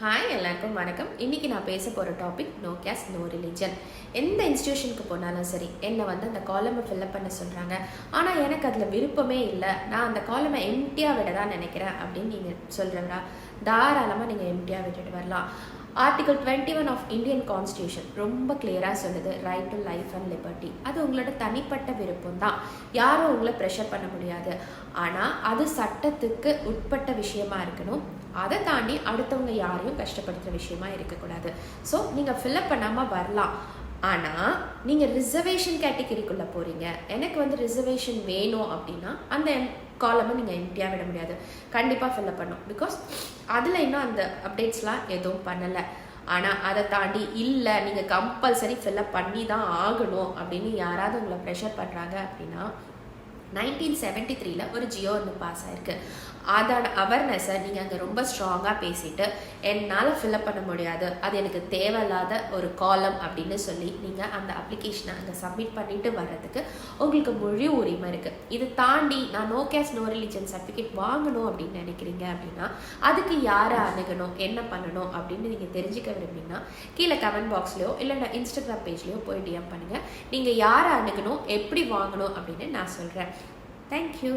Hi எல்லாருக்கும் வணக்கம். இன்றைக்கி நான் பேச போகிற topic no caste no religion. எந்த இன்ஸ்டியூஷனுக்கு போனாலும் சரி என்னை அந்த காலமை ஃபில்லப் பண்ண சொல்கிறாங்க, ஆனால் எனக்கு அதில் விருப்பமே இல்லை, நான் அந்த காலமை எம்டியாக விட தான் நினைக்கிறேன் அப்படின்னு நீங்கள் சொல்கிறவரா, தாராளமாக நீங்கள் எம்டியாக விட்டுட்டு வரலாம். ஆர்டிகல் 21 ஆஃப் இந்தியன் கான்ஸ்டியூஷன் ரொம்ப கிளியராக சொல்லுது, right to life and liberty. அது உங்களோட தனிப்பட்ட விருப்பம் தான், யாரும் உங்களை ப்ரெஷர் பண்ண முடியாது. ஆனால் அது சட்டத்துக்கு உட்பட்ட விஷயமா இருக்கணும். அதை தாண்டி அடுத்தவங்க யாரையும் கஷ்டப்படுத்துகிற விஷயமா இருக்கக்கூடாது. ஸோ நீங்கள் ஃபில்அப் பண்ணாமல் வரலாம். ஆனால் நீங்கள் ரிசர்வேஷன் கேட்டகரிக்குள்ளே போகிறீங்க, எனக்கு ரிசர்வேஷன் வேணும் அப்படின்னா அந்த காலமை நீங்கள் எம்டியாக விட முடியாது, கண்டிப்பாக ஃபில்அப் பண்ணும். பிகாஸ் அதில் இன்னும் அந்த அப்டேட்ஸ்லாம் எதுவும் பண்ணலை. ஆனால் அதை தாண்டி இல்லை நீங்கள் கம்பல்சரி ஃபில்அப் பண்ணி தான் ஆகணும் அப்படின்னு யாராவது உங்களை ப்ரெஷர் பண்ணுறாங்க அப்படின்னா 1973 ஒரு ஜியோ ஒன்று பாஸ் ஆயிருக்கு. அதோட அவேர்னஸை நீங்கள் அங்கே ரொம்ப ஸ்ட்ராங்காக பேசிட்டு என்னால் ஃபில்அப் பண்ண முடியாது, அது எனக்கு தேவையில்லாத ஒரு காலம் அப்படின்னு சொல்லி நீங்கள் அந்த அப்ளிகேஷனை அங்கே சப்மிட் பண்ணிட்டு வர்றதுக்கு உங்களுக்கு முழு உரிமை இருக்குது. இது தாண்டி நான் no caste no religion certificate வாங்கணும் அப்படின்னு நினைக்கிறீங்க அப்படின்னா அதுக்கு யாரை அணுகணும், என்ன பண்ணணும் அப்படின்னு நீங்கள் தெரிஞ்சுக்க விரும்பிங்கன்னா கீழே கமெண்ட் பாக்ஸ்லையோ இல்லைன்னா இன்ஸ்டாகிராம் பேஜ்லையோ போய் டிஎம் பண்ணுங்கள். நீங்கள் யாரை அணுகணும், எப்படி வாங்கணும் அப்படின்னு நான் சொல்கிறேன். Thank you.